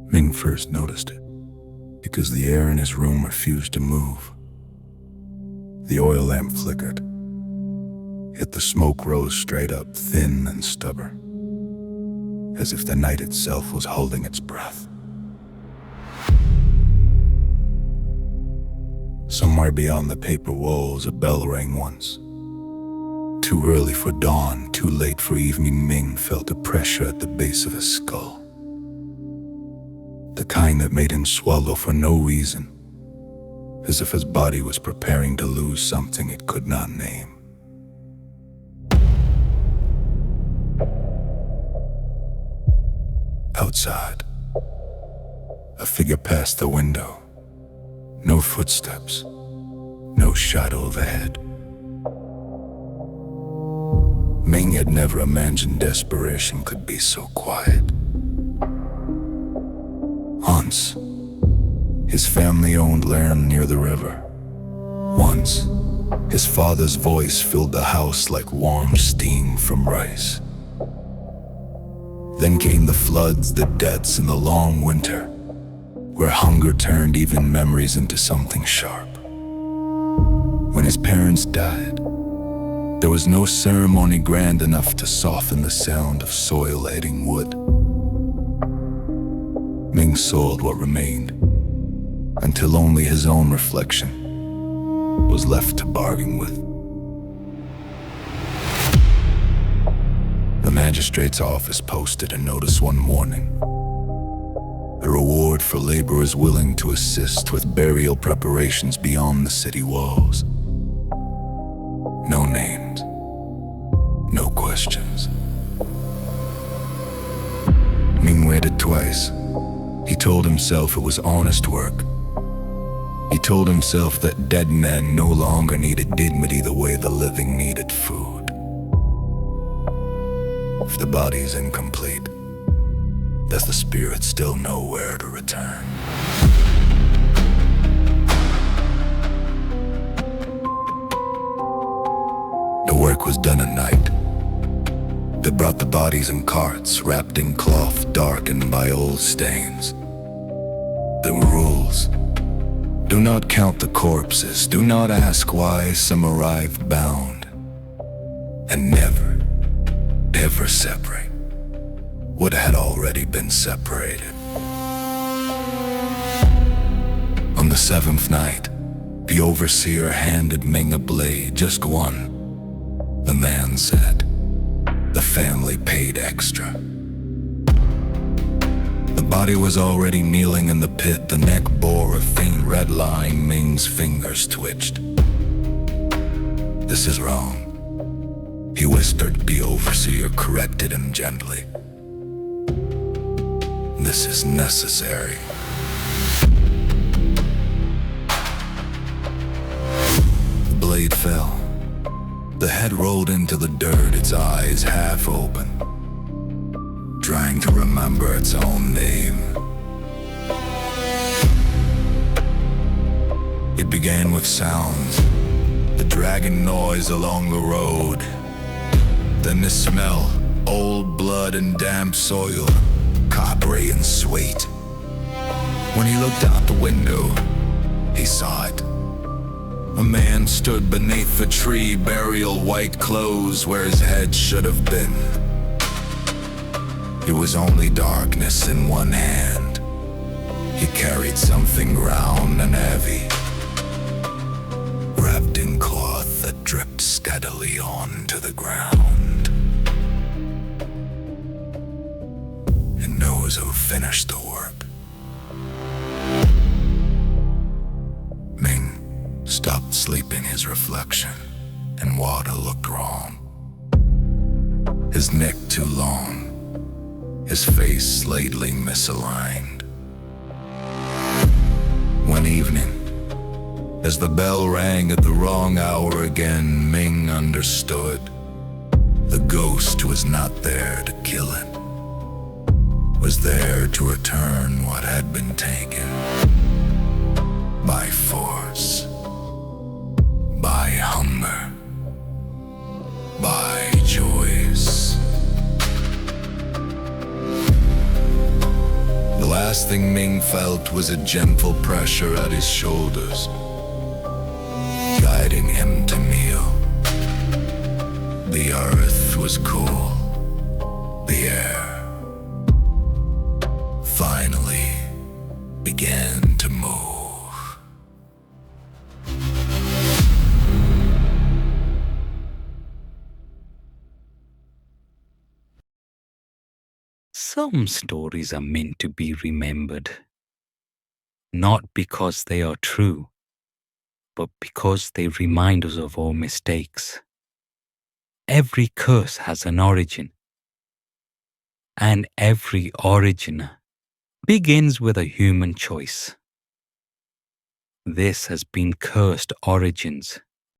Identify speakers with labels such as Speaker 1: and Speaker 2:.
Speaker 1: Ming first noticed it because the air in his room refused to move. The oil lamp flickered, yet the smoke rose straight up, thin and stubborn, as if the night itself was holding its breath. Somewhere beyond the paper walls, a bell rang once. Too early for dawn, too late for evening, Ming felt a pressure at the base of his skull. The kind that made him swallow for no reason, as if his body was preparing to lose something it could not name. Outside, a figure passed the window. No footsteps, no shadow of a head. Ming had never imagined desperation could be so quiet. Once, his family owned land near the river. Once, his father's voice filled the house like warm steam from rice. Then came the floods, the deaths, and the long winter, where hunger turned even memories into something sharp. When his parents died, there was no ceremony grand enough to soften the sound of soil hitting wood. Ming sold what remained, until only his own reflection was left to bargain with. The magistrate's office posted a notice one morning. A reward for laborers willing to assist with burial preparations beyond the city walls. No names, no questions. Ming waited twice. He told himself it was honest work. He told himself that dead men no longer needed dignity the way the living needed food. If the body's incomplete, does the spirit still know where to return? The work was done at night. They brought the bodies in carts, wrapped in cloth darkened by old stains. There were rules. Do not count the corpses. Do not ask why some arrived bound. And never, ever separate what had already been separated. On the seventh night, the overseer handed Ming a blade, just one. The man said, the family paid extra. The body was already kneeling in the pit. The neck bore a faint red line. Ming's fingers twitched. This is wrong, he whispered. The overseer corrected him gently. This is necessary. The blade fell. The head rolled into the dirt, its eyes half open, trying to remember its own name. It began with sounds, the dragging noise along the road. Then the smell, old blood and damp soil, coppery and sweet. When he looked out the window, he saw it. A man stood beneath the tree, burial white clothes where his head should have been. It was only darkness in one hand. He carried something round and heavy, wrapped in cloth that dripped steadily onto the ground. And knows who finished the work. Ming stopped sleeping his reflection, and water looked wrong. His neck too long, his face slightly misaligned. One evening, as the bell rang at the wrong hour again, Ming understood. The ghost was not there to kill it, was there to return what had been taken by force, by hunger, by choice. The last thing Ming felt was a gentle pressure at his shoulders, guiding him to kneel. The earth was cool. The air finally began to move.
Speaker 2: Some stories are meant to be remembered, not because they are true, but because they remind us of our mistakes. Every curse has an origin, and every origin begins with a human choice. This has been Cursed Origins.